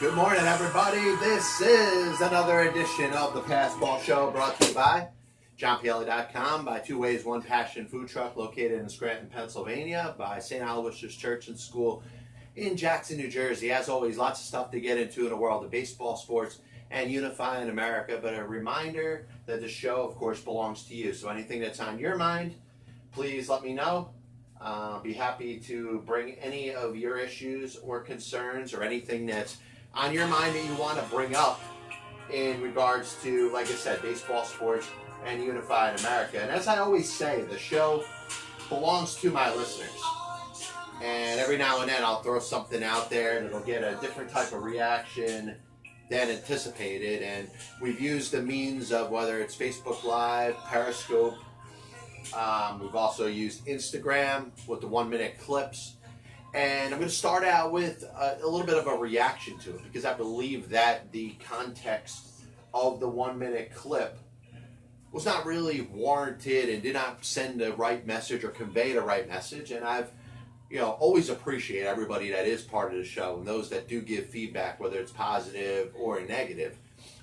Good morning, everybody. This is another edition of the Passball Show brought to you by JohnPielli.com, by Two Ways, One Passion Food Truck located in Scranton, Pennsylvania, by St. Aloysius Church and School in Jackson, New Jersey. As always, lots of stuff to get into in the world of baseball, sports, and unifying America. But a reminder that the show, of course, belongs to you. So anything that's on your mind, please let me know. Be happy to bring any of your issues or concerns or anything that's on your mind that you want to bring up in regards to, like I said, baseball, sports, and unifying America. And as I always say, the show belongs to my listeners. And every now and then I'll throw something out there and it'll get a different type of reaction than anticipated. And we've used the means of whether it's Facebook Live, Periscope. We've also used Instagram with the 1-minute clips. And I'm going to start out with a little bit of a reaction to it because I believe that the context of the 1-minute clip was not really warranted and did not send the right message or convey the right message. And I've always appreciate everybody that is part of the show and those that do give feedback, whether it's positive or negative.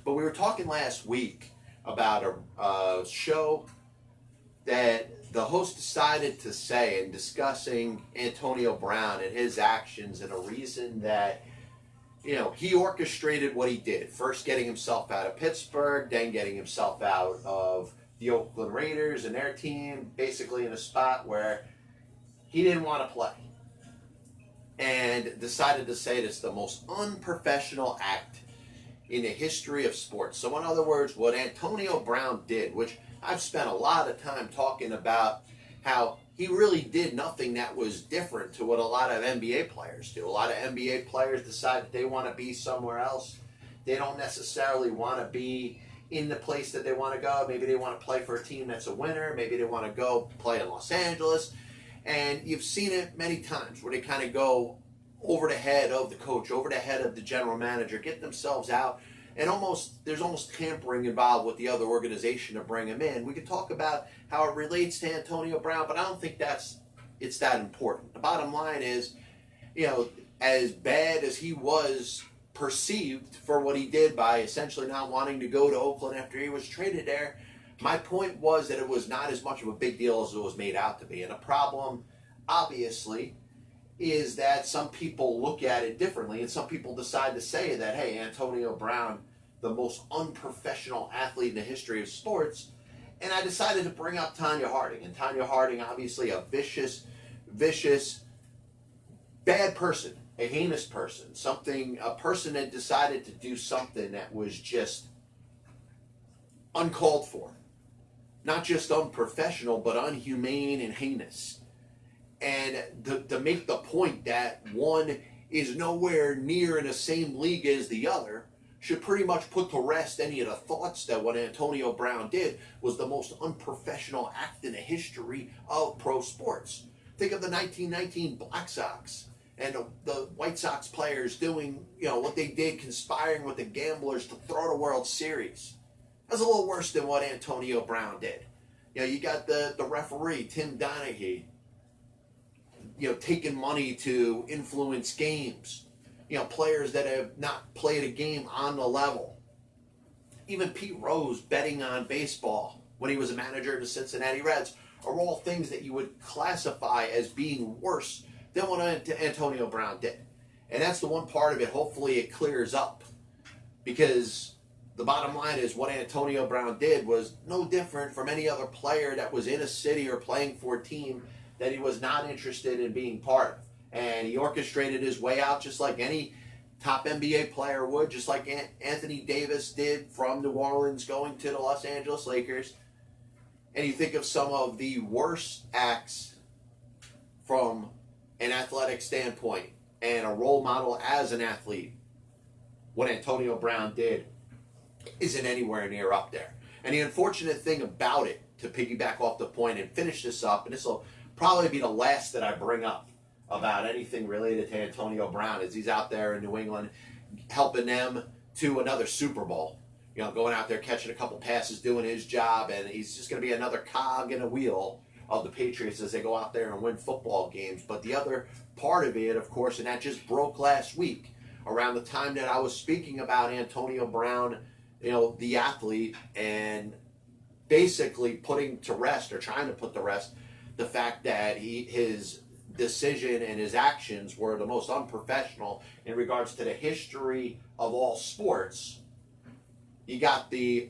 But we were talking last week about a show that the host decided to say in discussing Antonio Brown and his actions and a reason that, he orchestrated what he did. First getting himself out of Pittsburgh, then getting himself out of the Oakland Raiders and their team, basically in a spot where he didn't want to play. And decided to say it's the most unprofessional act in the history of sports. So in other words, what Antonio Brown did, which I've spent a lot of time talking about how he really did nothing that was different to what a lot of NBA players do. A lot of NBA players decide that they want to be somewhere else. They don't necessarily want to be in the place that they want to go. Maybe they want to play for a team that's a winner. Maybe they want to go play in Los Angeles. And you've seen it many times where they kind of go over the head of the coach, over the head of the general manager, get themselves out. And there's almost tampering involved with the other organization to bring him in. We could talk about how it relates to Antonio Brown, but I don't think it's that important. The bottom line is, as bad as he was perceived for what he did by essentially not wanting to go to Oakland after he was traded there, my point was that it was not as much of a big deal as it was made out to be. And the problem, obviously, is that some people look at it differently, and some people decide to say that, hey, Antonio Brown, the most unprofessional athlete in the history of sports. And I decided to bring up Tanya Harding. And Tanya Harding, obviously a vicious, bad person, a heinous person, a person that decided to do something that was just uncalled for. Not just unprofessional, but unhumane and heinous. And to make the point that one is nowhere near in the same league as the other should pretty much put to rest any of the thoughts that what Antonio Brown did was the most unprofessional act in the history of pro sports. Think of the 1919 Black Sox and the White Sox players doing, what they did, conspiring with the gamblers to throw the World Series. That's a little worse than what Antonio Brown did. You got the referee, Tim Donaghy, taking money to influence games. Players that have not played a game on the level. Even Pete Rose betting on baseball when he was a manager of the Cincinnati Reds are all things that you would classify as being worse than what Antonio Brown did. And that's the one part of it. Hopefully it clears up. Because the bottom line is what Antonio Brown did was no different from any other player that was in a city or playing for a team that he was not interested in being part of. And he orchestrated his way out just like any top NBA player would, just like Anthony Davis did from New Orleans going to the Los Angeles Lakers. And you think of some of the worst acts from an athletic standpoint and a role model as an athlete, what Antonio Brown did isn't anywhere near up there. And the unfortunate thing about it, to piggyback off the point and finish this up, and this will probably be the last that I bring up about anything related to Antonio Brown, as he's out there in New England helping them to another Super Bowl. Going out there, catching a couple passes, doing his job, and he's just going to be another cog in a wheel of the Patriots as they go out there and win football games. But the other part of it, of course, and that just broke last week, around the time that I was speaking about Antonio Brown, the athlete, and basically putting to rest, or trying to put to rest, the fact that his decision and his actions were the most unprofessional in regards to the history of all sports. You got the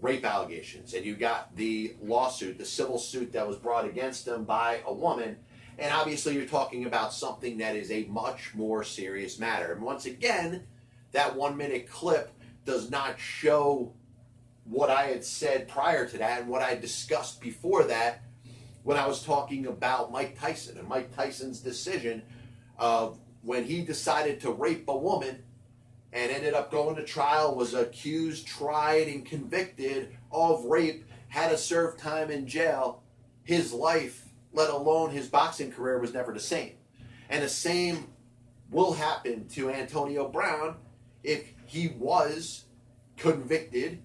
rape allegations, and you got the lawsuit, the civil suit that was brought against him by a woman. And obviously you're talking about something that is a much more serious matter. And once again, that 1-minute clip does not show what I had said prior to that and what I discussed before that when I was talking about Mike Tyson and Mike Tyson's decision of when he decided to rape a woman and ended up going to trial, was accused, tried, and convicted of rape, had to serve time in jail. His life, let alone his boxing career, was never the same. And the same will happen to Antonio Brown if he was convicted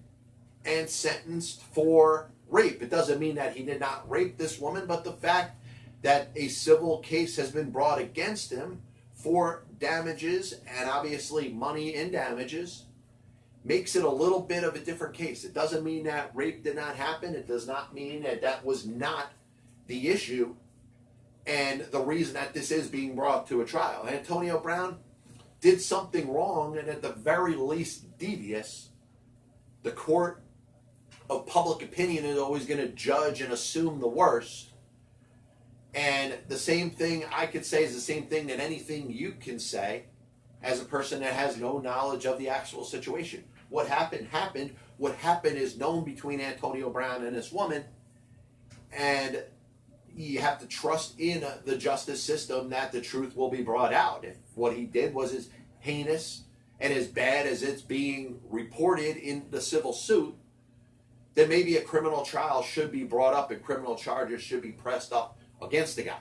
and sentenced for rape. It doesn't mean that he did not rape this woman, but the fact that a civil case has been brought against him for damages, and obviously money in damages, makes it a little bit of a different case. It doesn't mean that rape did not happen. It does not mean that that was not the issue and the reason that this is being brought to a trial. Antonio Brown did something wrong, and at the very least devious. The court of public opinion is always going to judge and assume the worst. And the same thing I could say is the same thing that anything you can say as a person that has no knowledge of the actual situation. What happened, happened. What happened is known between Antonio Brown and this woman. And you have to trust in the justice system that the truth will be brought out. If what he did was as heinous and as bad as it's being reported in the civil suit, then maybe a criminal trial should be brought up and criminal charges should be pressed up against the guy.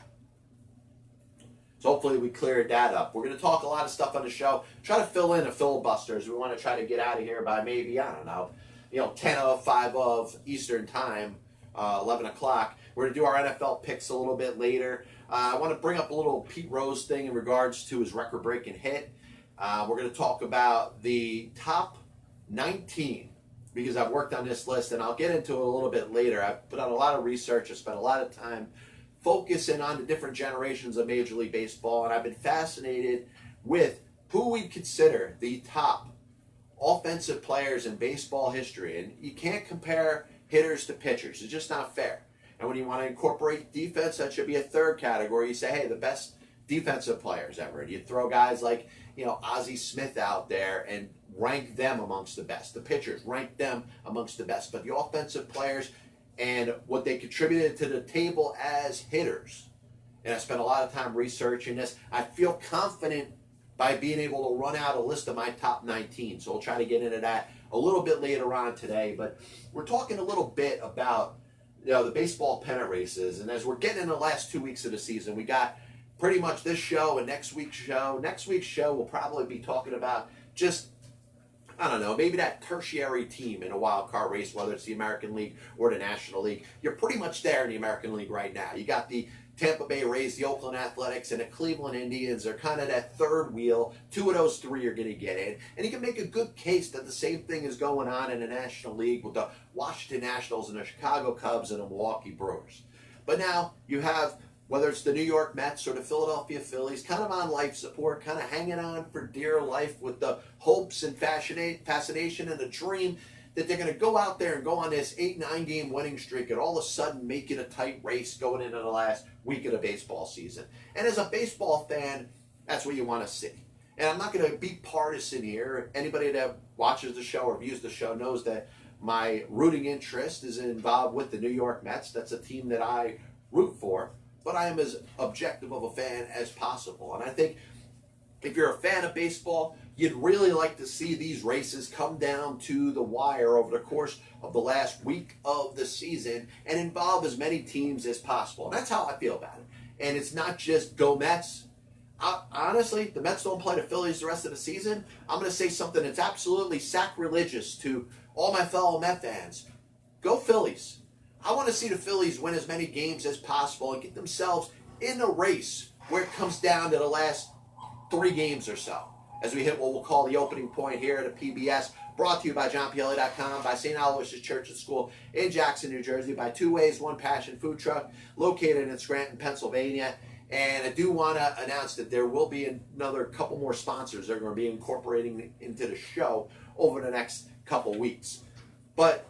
So hopefully we cleared that up. We're going to talk a lot of stuff on the show. Try to fill in a filibusters. We want to try to get out of here by maybe, 10 of 5 of Eastern time, 11 o'clock. We're going to do our NFL picks a little bit later. I want to bring up a little Pete Rose thing in regards to his record-breaking hit. We're going to talk about the top 19, because I've worked on this list, and I'll get into it a little bit later. I've put out a lot of research. I spent a lot of time focusing on the different generations of Major League Baseball, and I've been fascinated with who we consider the top offensive players in baseball history. And you can't compare hitters to pitchers. It's just not fair. And when you want to incorporate defense, that should be a third category. You say, hey, the best defensive players ever. And you throw guys like, Ozzie Smith out there and rank them amongst the best. The pitchers, rank them amongst the best. But the offensive players and what they contributed to the table as hitters. And I spent a lot of time researching this. I feel confident by being able to run out a list of my top 19. So we'll try to get into that a little bit later on today. But we're talking a little bit about the baseball pennant races. And as we're getting in the last 2 weeks of the season, we got pretty much this show and next week's show. Next week's show will probably be talking about just, maybe that tertiary team in a wild card race, whether it's the American League or the National League. You're pretty much there in the American League right now. You got the Tampa Bay Rays, the Oakland Athletics, and the Cleveland Indians. They're kind of that third wheel. 2 of those 3 are going to get in. And you can make a good case that the same thing is going on in the National League with the Washington Nationals and the Chicago Cubs and the Milwaukee Brewers. But now you have, whether it's the New York Mets or the Philadelphia Phillies, kind of on life support, kind of hanging on for dear life with the hopes and fascination and the dream that they're going to go out there and go on this 8-9 game winning streak and all of a sudden make it a tight race going into the last week of the baseball season. And as a baseball fan, that's what you want to see. And I'm not going to be partisan here. Anybody that watches the show or views the show knows that my rooting interest is involved with the New York Mets. That's a team that I root for. But I am as objective of a fan as possible. And I think if you're a fan of baseball, you'd really like to see these races come down to the wire over the course of the last week of the season and involve as many teams as possible. And that's how I feel about it. And it's not just go Mets. Honestly, the Mets don't play the Phillies the rest of the season. I'm going to say something that's absolutely sacrilegious to all my fellow Met fans. Go Phillies. I want to see the Phillies win as many games as possible and get themselves in a race where it comes down to the last 3 games or so. as we hit what we'll call the opening point here at a PBS, brought to you by JohnPielli.com, by St. Aloysius Church and School in Jackson, New Jersey, by Two Ways, One Passion Food Truck, located in Scranton, Pennsylvania. And I do want to announce that there will be another couple more sponsors that are going to be incorporating into the show over the next couple weeks. But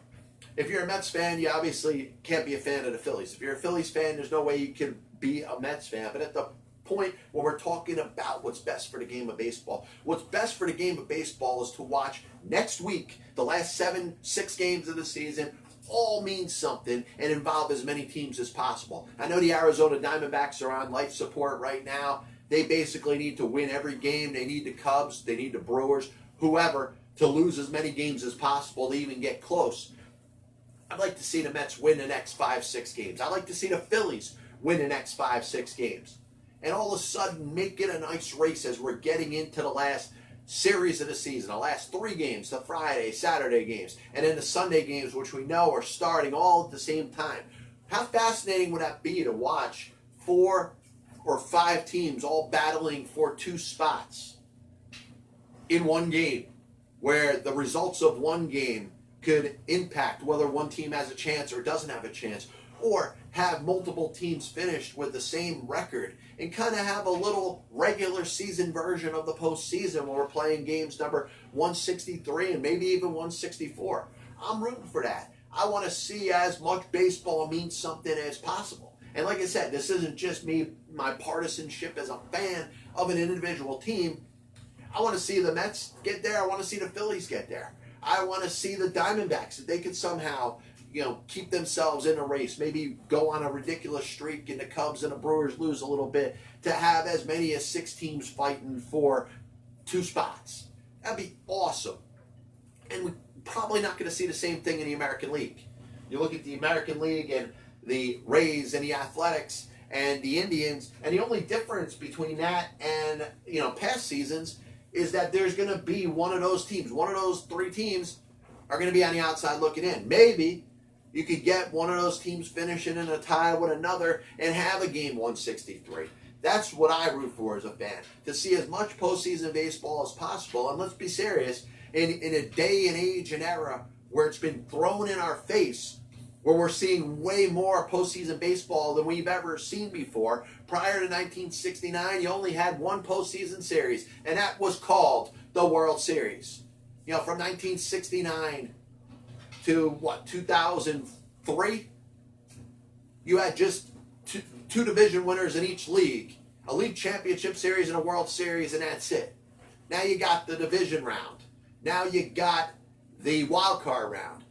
if you're a Mets fan, you obviously can't be a fan of the Phillies. If you're a Phillies fan, there's no way you can be a Mets fan. But at the point when we're talking about what's best for the game of baseball, what's best for the game of baseball is to watch next week the last 6 games of the season all mean something and involve as many teams as possible. I know the Arizona Diamondbacks are on life support right now. They basically need to win every game. They need the Cubs, they need the Brewers, whoever, to lose as many games as possible to even get close. I'd like to see the Mets win the next 5-6 games. I'd like to see the Phillies win the next 5-6 games. And all of a sudden make it a nice race as we're getting into the last series of the season, the last 3 games, the Friday, Saturday games, and then the Sunday games, which we know are starting all at the same time. How fascinating would that be to watch 4 or 5 teams all battling for 2 spots in one game, where the results of one game could impact whether one team has a chance or doesn't have a chance, or have multiple teams finished with the same record and kind of have a little regular season version of the postseason where we're playing games number 163 and maybe even 164. I'm rooting for that. I want to see as much baseball mean something as possible. And like I said, this isn't just me, my partisanship as a fan of an individual team. I want to see the Mets get there. I want to see the Phillies get there. I want to see the Diamondbacks, if they could somehow, keep themselves in a race, maybe go on a ridiculous streak and the Cubs and the Brewers lose a little bit, to have as many as 6 teams fighting for 2 spots. That'd be awesome. And we're probably not going to see the same thing in the American League. You look at the American League and the Rays and the Athletics and the Indians, and the only difference between that and, past seasons is that there's going to be one of those teams, one of those 3 teams are going to be on the outside looking in. Maybe you could get one of those teams finishing in a tie with another and have a game 163. That's what I root for as a fan, to see as much postseason baseball as possible. And let's be serious, in a day and age and era where it's been thrown in our face, where we're seeing way more postseason baseball than we've ever seen before. Prior to 1969, you only had one postseason series, and that was called the World Series. From 1969 to 2003, you had just two division winners in each league, a league championship series and a World Series, and that's it. Now you got the division round. Now you got the wild card round.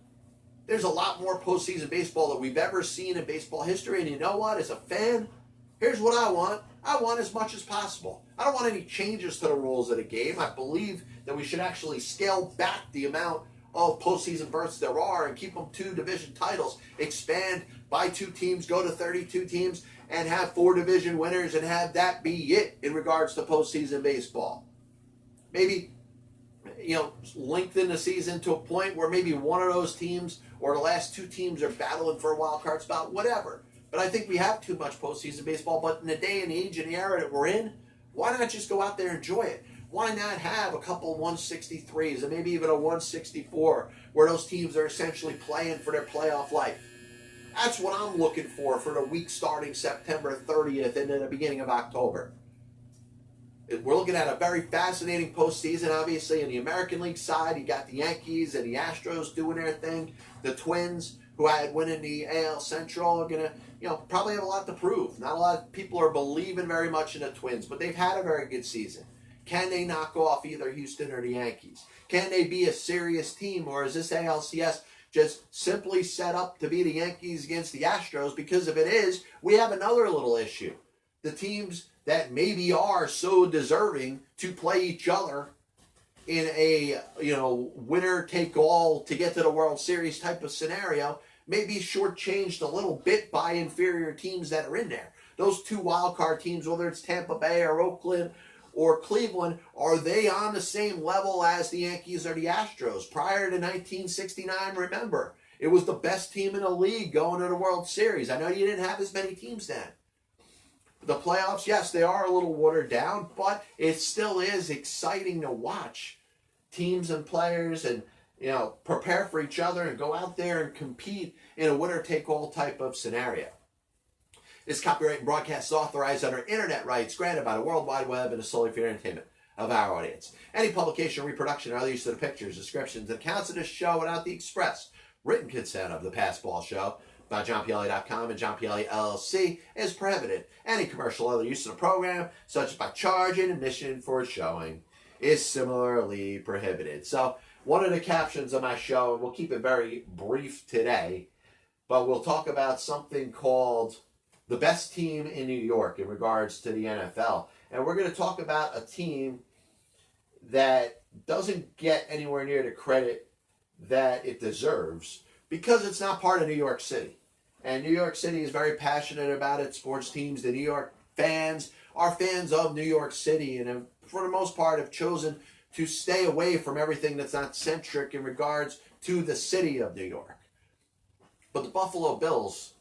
There's a lot more postseason baseball that we've ever seen in baseball history, and you know what? As a fan, here's what I want. I want as much as possible. I don't want any changes to the rules of the game. I believe that we should actually scale back the amount of postseason berths there are and keep them 2 division titles, expand by 2 teams, go to 32 teams, and have 4 division winners and have that be it in regards to postseason baseball. Maybe, lengthen the season to a point where maybe one of those teams or the last 2 teams are battling for a wild card spot, whatever. But I think we have too much postseason baseball. But in the day and age and the era that we're in, why not just go out there and enjoy it? Why not have a couple 163s and maybe even a 164 where those teams are essentially playing for their playoff life? That's what I'm looking for the week starting September 30th and then the beginning of October. We're looking at a very fascinating postseason. Obviously, in the American League side, you got the Yankees and the Astros doing their thing. The Twins, who I had winning the AL Central, are going to, probably have a lot to prove. Not a lot of people are believing very much in the Twins, but they've had a very good season. Can they knock off either Houston or the Yankees? Can they be a serious team, or is this ALCS just simply set up to be the Yankees against the Astros? Because if it is, we have another little issue. The teams that maybe are so deserving to play each other in a, winner take all to get to the World Series type of scenario may be shortchanged a little bit by inferior teams that are in there. Those 2 wild card teams, whether it's Tampa Bay or Oakland or Cleveland, are they on the same level as the Yankees or the Astros? Prior to 1969, remember, it was the best team in the league going to the World Series. I know you didn't have as many teams then. The playoffs, yes, they are a little watered down, but it still is exciting to watch teams and players and prepare for each other and go out there and compete in a winner-take-all type of scenario. This copyright and broadcast is authorized under internet rights granted by the World Wide Web and is solely for entertainment of our audience. Any publication, reproduction, or other use of the pictures, descriptions, and accounts of this show without the express written consent of the Passball Show by JohnPLA.com and John PLA LLC is prohibited. Any commercial or other use of the program, such as by charging admission for showing, is similarly prohibited. So, one of the captions of my show, and we'll keep it very brief today, but we'll talk about something called the best team in New York in regards to the NFL. And we're going to talk about a team that doesn't get anywhere near the credit that it deserves because it's not part of New York City. And New York City is very passionate about its sports teams. The New York fans are fans of New York City and for the most part have chosen to stay away from everything that's not centric in regards to the city of New York. But the Buffalo Bills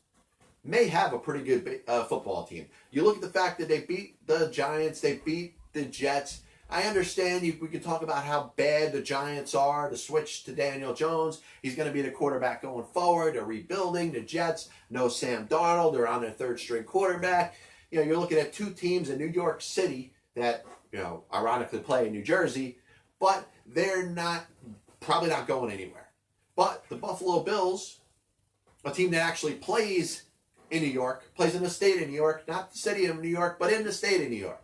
may have a pretty good football team. You look at the fact that they beat the Giants, they beat the Jets. I understand we can talk about how bad the Giants are, to switch to Daniel Jones. He's going to be the quarterback going forward. They're rebuilding. The Jets, no Sam Darnold. They're on their third-string quarterback. You're looking at two teams in New York City that, ironically play in New Jersey, but they're probably not going anywhere. But the Buffalo Bills, a team that actually plays in New York, plays in the state of New York, not the city of New York, but in the state of New York,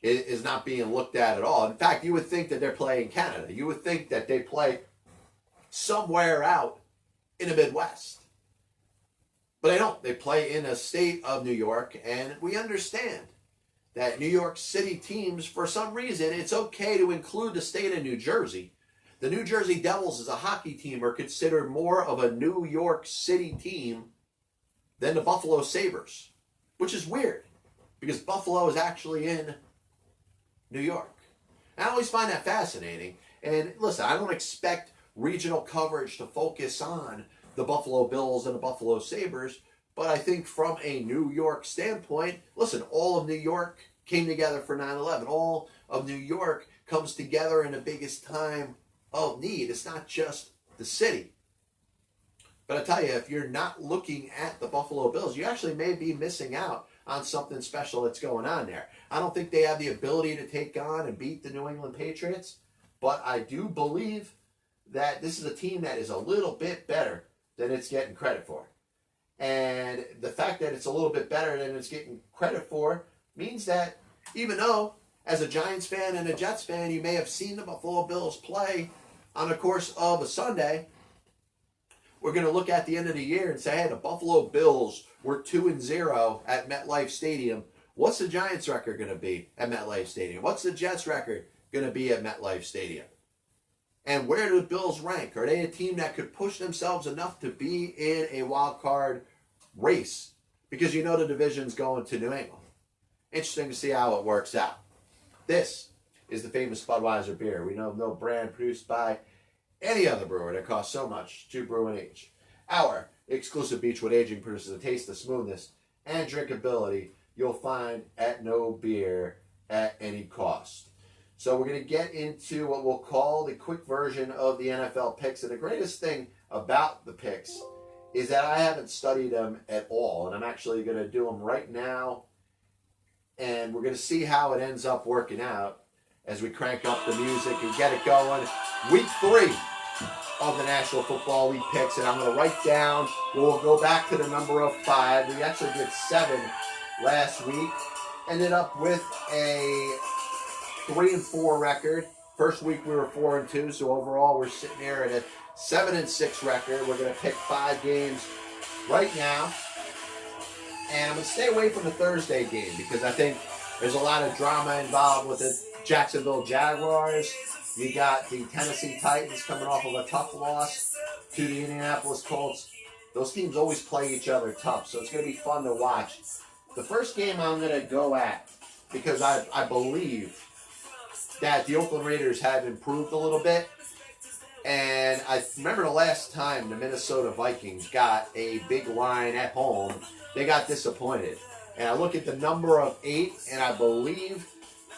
it is not being looked at all. In fact, you would think that they're playing Canada. You would think that they play somewhere out in the Midwest. But they don't. They play in a state of New York, and we understand that New York City teams, for some reason, it's okay to include the state of New Jersey. The New Jersey Devils as a hockey team are considered more of a New York City team than the Buffalo Sabres, which is weird because Buffalo is actually in New York. I always find that fascinating. And listen, I don't expect regional coverage to focus on the Buffalo Bills and the Buffalo Sabres, but I think from a New York standpoint, listen, all of New York came together for 9/11. All of New York comes together in the biggest time of need. It's not just the city. But I tell you, if you're not looking at the Buffalo Bills, you actually may be missing out on something special that's going on there. I don't think they have the ability to take on and beat the New England Patriots, but I do believe that this is a team that is a little bit better than it's getting credit for. And the fact that it's a little bit better than it's getting credit for means that even though, as a Giants fan and a Jets fan, you may have seen the Buffalo Bills play on the course of a Sunday, we're going to look at the end of the year and say, hey, the Buffalo Bills were 2-0 at MetLife Stadium. What's the Giants record going to be at MetLife Stadium? What's the Jets record going to be at MetLife Stadium? And where do the Bills rank? Are they a team that could push themselves enough to be in a wild card race? Because the division's going to New England. Interesting to see how it works out. This is the famous Budweiser beer. We know of no brand produced by any other brewer that costs so much to brew and age. Our exclusive Beechwood aging produces a taste of smoothness and drinkability you'll find at no beer at any cost. So we're going to get into what we'll call the quick version of the NFL picks. And the greatest thing about the picks is that I haven't studied them at all. And I'm actually going to do them right now. And we're going to see how it ends up working out as we crank up the music and get it going. Week 3 of the National Football League picks. And I'm going to write down, we'll go back to the number of 5. We actually did 7 last week. Ended up with a 3-4 record. First week we were 4-2, so overall we're sitting here at a 7-6 record. We're going to pick 5 games right now. And I'm going to stay away from the Thursday game because I think there's a lot of drama involved with the Jacksonville Jaguars. You got the Tennessee Titans coming off of a tough loss to the Indianapolis Colts. Those teams always play each other tough, so it's going to be fun to watch. The first game I'm going to go at, because I believe that the Oakland Raiders have improved a little bit, And I remember the last time the Minnesota Vikings got a big line at home, they got disappointed. And I look at the number of 8, and I believe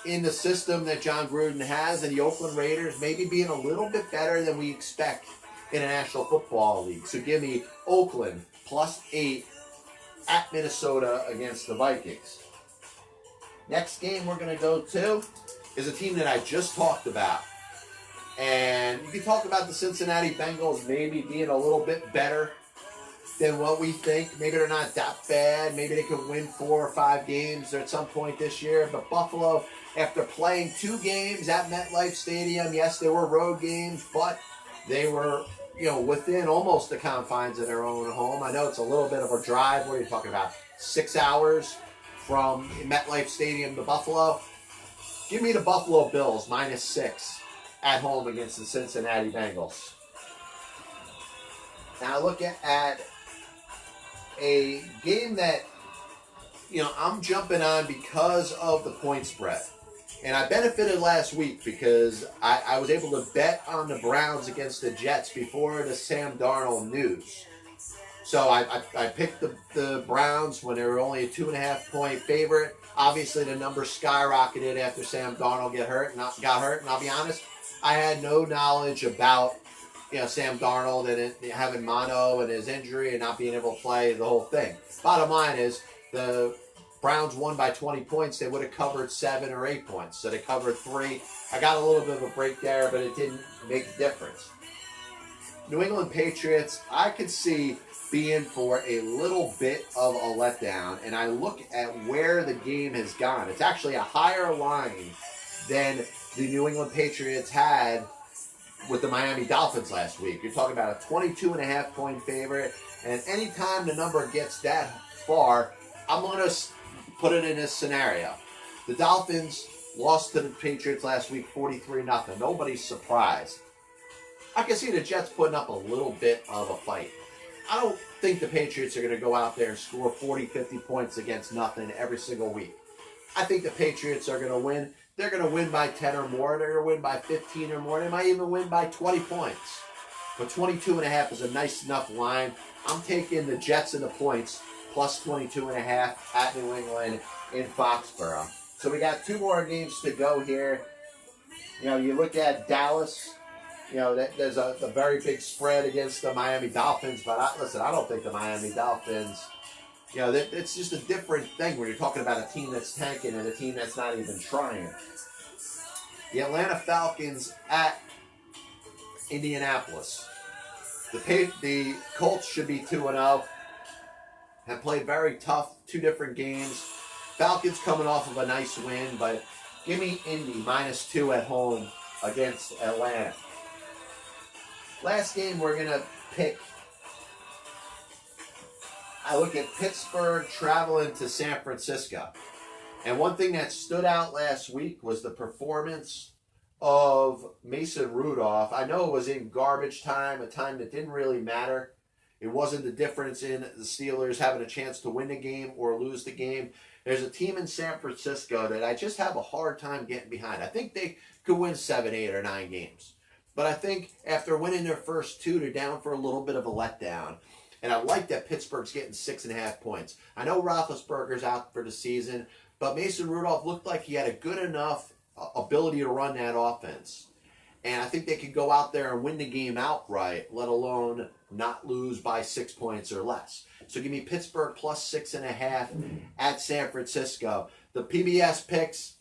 in the system that John Gruden has and the Oakland Raiders maybe being a little bit better than we expect in a National Football League. So give me Oakland +8 at Minnesota against the Vikings. Next game we're going to go to is a team that I just talked about. And you can talk about the Cincinnati Bengals maybe being a little bit better than what we think. Maybe they're not that bad. Maybe they could win 4 or 5 games at some point this year. But Buffalo, after playing 2 games at MetLife Stadium, yes, they were road games, but they were, within almost the confines of their own home. I know it's a little bit of a drive. What are you talking about? 6 hours from MetLife Stadium to Buffalo. Give me the Buffalo Bills -6 at home against the Cincinnati Bengals. Now look at a game that, I'm jumping on because of the point spread. And I benefited last week because I was able to bet on the Browns against the Jets before the Sam Darnold news. So I picked the Browns when they were only a 2.5-point favorite. Obviously, the number skyrocketed after Sam Darnold got hurt. And I'll be honest, I had no knowledge about Sam Darnold and having mono and his injury and not being able to play the whole thing. Bottom line is the Browns won by 20 points. They would have covered 7 or 8 points. So they covered 3. I got a little bit of a break there, but it didn't make a difference. New England Patriots, I could see being for a little bit of a letdown. And I look at where the game has gone. It's actually a higher line than the New England Patriots had with the Miami Dolphins last week. You're talking about a 22.5-point favorite. And anytime the number gets that far, I'm going to put it in this scenario. The Dolphins lost to the Patriots last week 43-0. Nobody's surprised. I can see the Jets putting up a little bit of a fight. I don't think the Patriots are going to go out there and score 40, 50 points against nothing every single week. I think the Patriots are going to win. They're going to win by 10 or more. They're going to win by 15 or more. They might even win by 20 points. But 22.5 is a nice enough line. I'm taking the Jets and the points plus 22.5 at New England in Foxborough. So we got 2 more games to go here. You look at Dallas. There's a very big spread against the Miami Dolphins. But I don't think the Miami Dolphins, it's just a different thing when you're talking about a team that's tanking and a team that's not even trying. The Atlanta Falcons at Indianapolis. The Colts should be 2-0. Have played very tough, 2 different games. Falcons coming off of a nice win, but give me Indy -2 at home against Atlanta. Last game we're going to pick. I look at Pittsburgh traveling to San Francisco. And one thing that stood out last week was the performance of Mason Rudolph. I know it was in garbage time, a time that didn't really matter. It wasn't the difference in the Steelers having a chance to win the game or lose the game. There's a team in San Francisco that I just have a hard time getting behind. I think they could win 7, 8, or 9 games. But I think after winning their first 2, they're down for a little bit of a letdown. And I like that Pittsburgh's getting 6.5 points. I know Roethlisberger's out for the season, but Mason Rudolph looked like he had a good enough ability to run that offense. And I think they could go out there and win the game outright, let alone not lose by 6 points or less. So give me Pittsburgh plus 6.5 at San Francisco. The PBS picks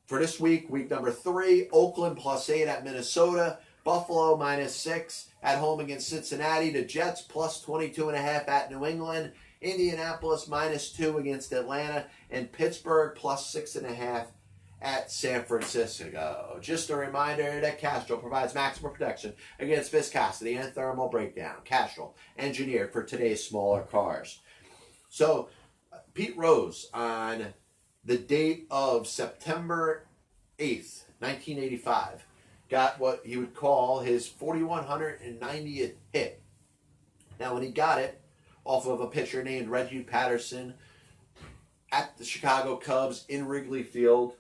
for this week, week number 3, Oakland +8 at Minnesota. Buffalo -6 at home against Cincinnati. The Jets plus 22.5 at New England. Indianapolis -2 against Atlanta. And Pittsburgh plus 6.5 at San Francisco. Just a reminder that Castrol provides maximum protection against viscosity and thermal breakdown. Castrol, engineered for today's smaller cars. So, Pete Rose, on the date of September 8th, 1985, got what he would call his 4,190th hit. Now, when he got it off of a pitcher named Reggie Patterson at the Chicago Cubs in Wrigley Field,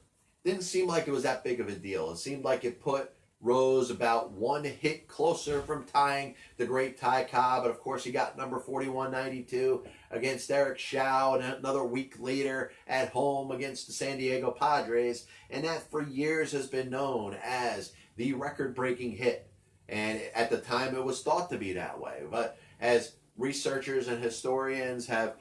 didn't seem like it was that big of a deal. It seemed like it put Rose about one hit closer from tying the great Ty Cobb, but of course he got number 4192 against Eric Shaw, and another week later at home against the San Diego Padres, and that for years has been known as the record-breaking hit. And at the time it was thought to be that way, but as researchers and historians have,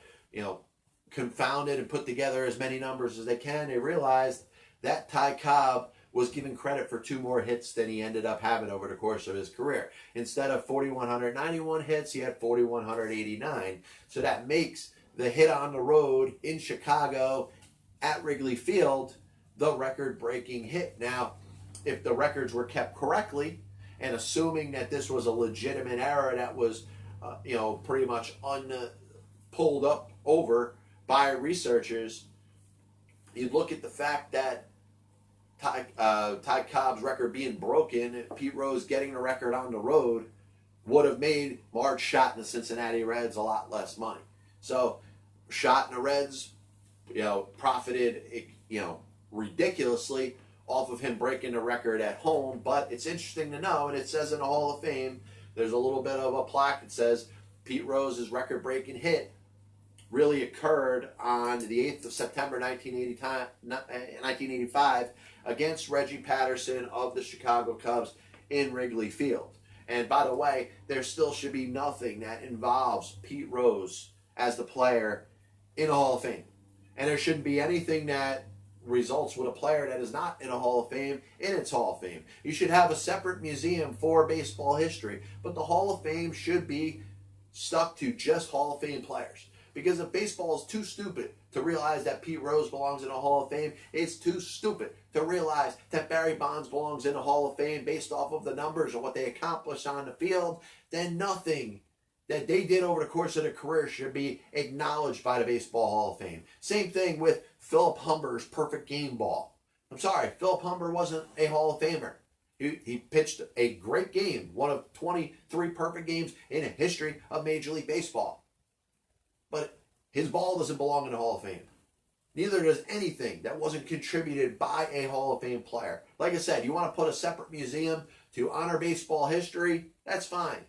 confounded and put together as many numbers as they can, they realized that Ty Cobb was given credit for 2 more hits than he ended up having over the course of his career. Instead of 4,191 hits, he had 4,189. So that makes the hit on the road in Chicago at Wrigley Field the record-breaking hit. Now, if the records were kept correctly, and assuming that this was a legitimate error that was, pretty much pulled up over by researchers, you'd look at the fact that Ty Cobb's record being broken, Pete Rose getting the record on the road, would have made Marge Schott and the Cincinnati Reds a lot less money. So Schott and the Reds, profited, ridiculously off of him breaking the record at home. But it's interesting to know, and it says in the Hall of Fame, there's a little bit of a plaque that says Pete Rose's record-breaking hit really occurred on the 8th of September 1985 against Reggie Patterson of the Chicago Cubs in Wrigley Field. And by the way, there still should be nothing that involves Pete Rose as the player in the Hall of Fame. And there shouldn't be anything that results with a player that is not in a Hall of Fame in its Hall of Fame. You should have a separate museum for baseball history, but the Hall of Fame should be stuck to just Hall of Fame players. Because if baseball is too stupid to realize that Pete Rose belongs in a Hall of Fame, it's too stupid to realize that Barry Bonds belongs in a Hall of Fame based off of the numbers and what they accomplished on the field, then nothing that they did over the course of their career should be acknowledged by the Baseball Hall of Fame. Same thing with Philip Humber's perfect game ball. I'm sorry, Philip Humber wasn't a Hall of Famer. He pitched a great game, one of 23 perfect games in the history of Major League Baseball. But his ball doesn't belong in the Hall of Fame. Neither does anything that wasn't contributed by a Hall of Fame player. Like I said, you want to put a separate museum to honor baseball history, that's fine.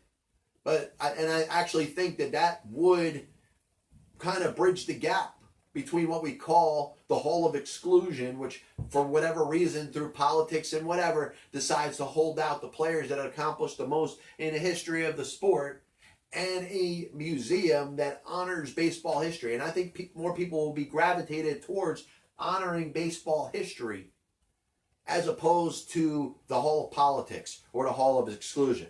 But I actually think that would kind of bridge the gap between what we call the Hall of Exclusion, which for whatever reason, through politics and whatever, decides to hold out the players that have accomplished the most in the history of the sport, and a museum that honors baseball history. And I think more people will be gravitated towards honoring baseball history as opposed to the Hall of Politics or the Hall of Exclusion.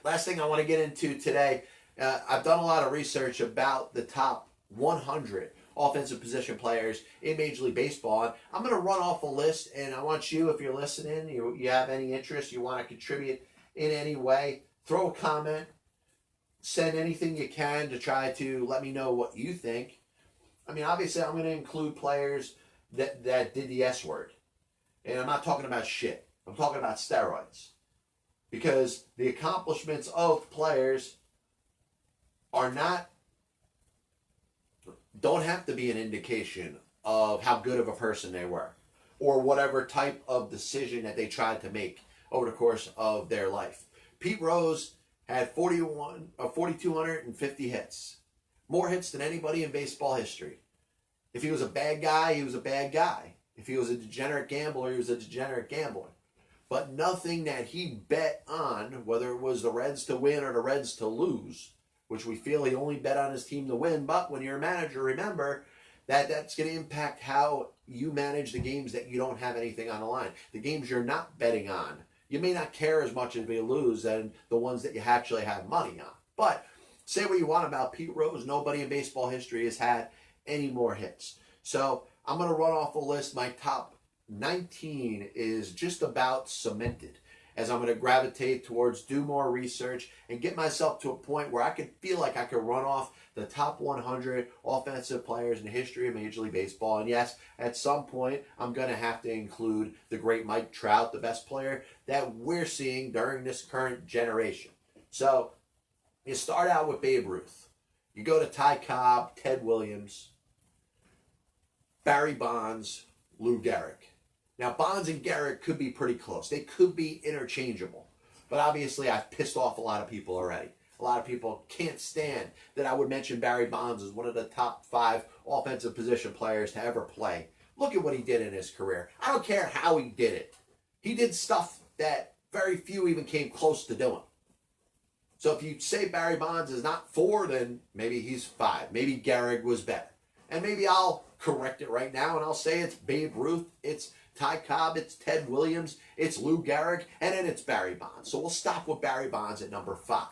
Last thing I want to get into today, I've done a lot of research about the top 100 offensive position players in Major League Baseball. And I'm going to run off a list, and I want you, if you're listening, you have any interest, you want to contribute in any way, throw a comment, send anything you can to try to let me know what you think. I mean, obviously, I'm going to include players that did the S word. And I'm not talking about shit. I'm talking about steroids. Because the accomplishments of players don't have to be an indication of how good of a person they were, or whatever type of decision that they tried to make over the course of their life. Pete Rose had 4,250 hits. More hits than anybody in baseball history. If he was a bad guy, he was a bad guy. If he was a degenerate gambler, he was a degenerate gambler. But nothing that he bet on, whether it was the Reds to win or the Reds to lose, which we feel he only bet on his team to win, but when you're a manager, remember that that's going to impact how you manage the games that you don't have anything on the line. The games you're not betting on, you may not care as much if you lose than the ones that you actually have money on. But say what you want about Pete Rose, nobody in baseball history has had any more hits. So I'm going to run off a list. My top 19 is just about cemented, as I'm going to gravitate towards do more research and get myself to a point where I could feel like I could run off the top 100 offensive players in the history of Major League Baseball. And yes, at some point, I'm going to have to include the great Mike Trout, the best player that we're seeing during this current generation. So you start out with Babe Ruth. You go to Ty Cobb, Ted Williams, Barry Bonds, Lou Gehrig. Now, Bonds and Gehrig could be pretty close. They could be interchangeable. But obviously, I've pissed off a lot of people already. A lot of people can't stand that I would mention Barry Bonds as one of the top 5 offensive position players to ever play. Look at what he did in his career. I don't care how he did it. He did stuff that very few even came close to doing. So if you say Barry Bonds is not 4, then maybe he's 5. Maybe Gehrig was better. And maybe I'll correct it right now and I'll say it's Babe Ruth, it's Ty Cobb, it's Ted Williams, it's Lou Gehrig, and then it's Barry Bonds. So we'll stop with Barry Bonds at number 5.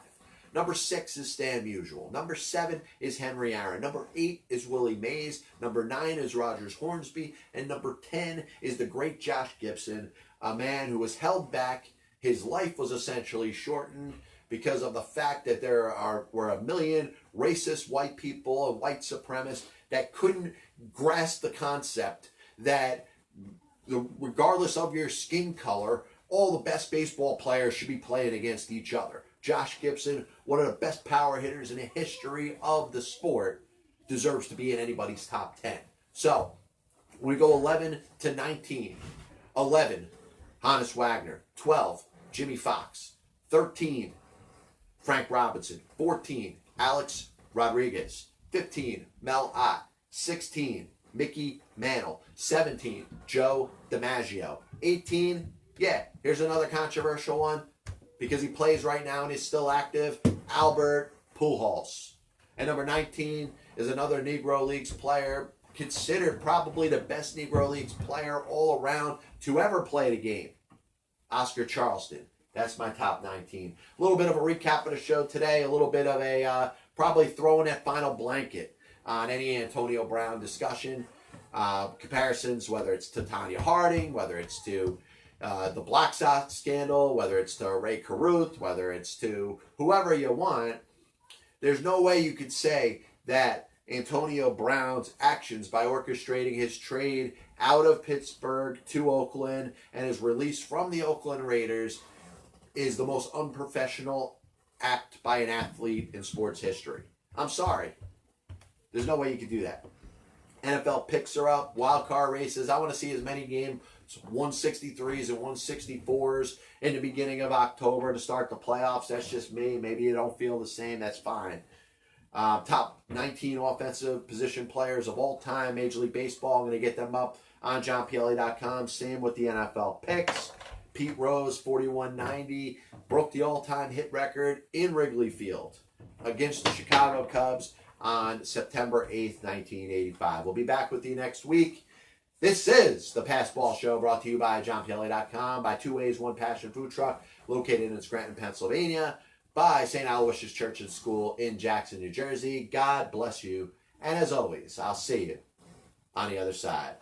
Number 6 is Stan Musial. Number 7 is Henry Aaron. Number 8 is Willie Mays. Number 9 is Rogers Hornsby. And number 10 is the great Josh Gibson, a man who was held back. His life was essentially shortened because of the fact that were a million racist white people and white supremacists that couldn't grasp the concept that regardless of your skin color, all the best baseball players should be playing against each other. Josh Gibson, one of the best power hitters in the history of the sport, deserves to be in anybody's top 10. So, we go 11 to 19. 11, Honus Wagner. 12, Jimmy Fox. 13, Frank Robinson. 14, Alex Rodriguez. 15, Mel Ott. 16, Mickey Mantle. 17, Joe DiMaggio. 18, here's another controversial one because he plays right now and is still active, Albert Pujols. And number 19 is another Negro Leagues player, considered probably the best Negro Leagues player all around to ever play the game, Oscar Charleston. That's my top 19. A little bit of a recap of the show today, a little bit of a probably throwing that final blanket on any Antonio Brown discussion. Comparisons, whether it's to Tanya Harding, whether it's to the Black Sox scandal, whether it's to Ray Caruth, whether it's to whoever you want, there's no way you could say that Antonio Brown's actions by orchestrating his trade out of Pittsburgh to Oakland and his release from the Oakland Raiders is the most unprofessional act by an athlete in sports history. I'm sorry. There's no way you could do that. NFL picks are up, wild card races. I want to see as many games 163s and 164s in the beginning of October to start the playoffs. That's just me. Maybe you don't feel the same. That's fine. Top 19 offensive position players of all time, Major League Baseball. I'm going to get them up on johnpielli.com. Same with the NFL picks. Pete Rose, 4190, broke the all-time hit record in Wrigley Field against the Chicago Cubs on September 8th, 1985. We'll be back with you next week. This is the Passball Show, brought to you by johnpielli.com, by Two Ways, One Passion Food Truck, located in Scranton, Pennsylvania, by St. Aloysius Church and School in Jackson, New Jersey. God bless you. And as always, I'll see you on the other side.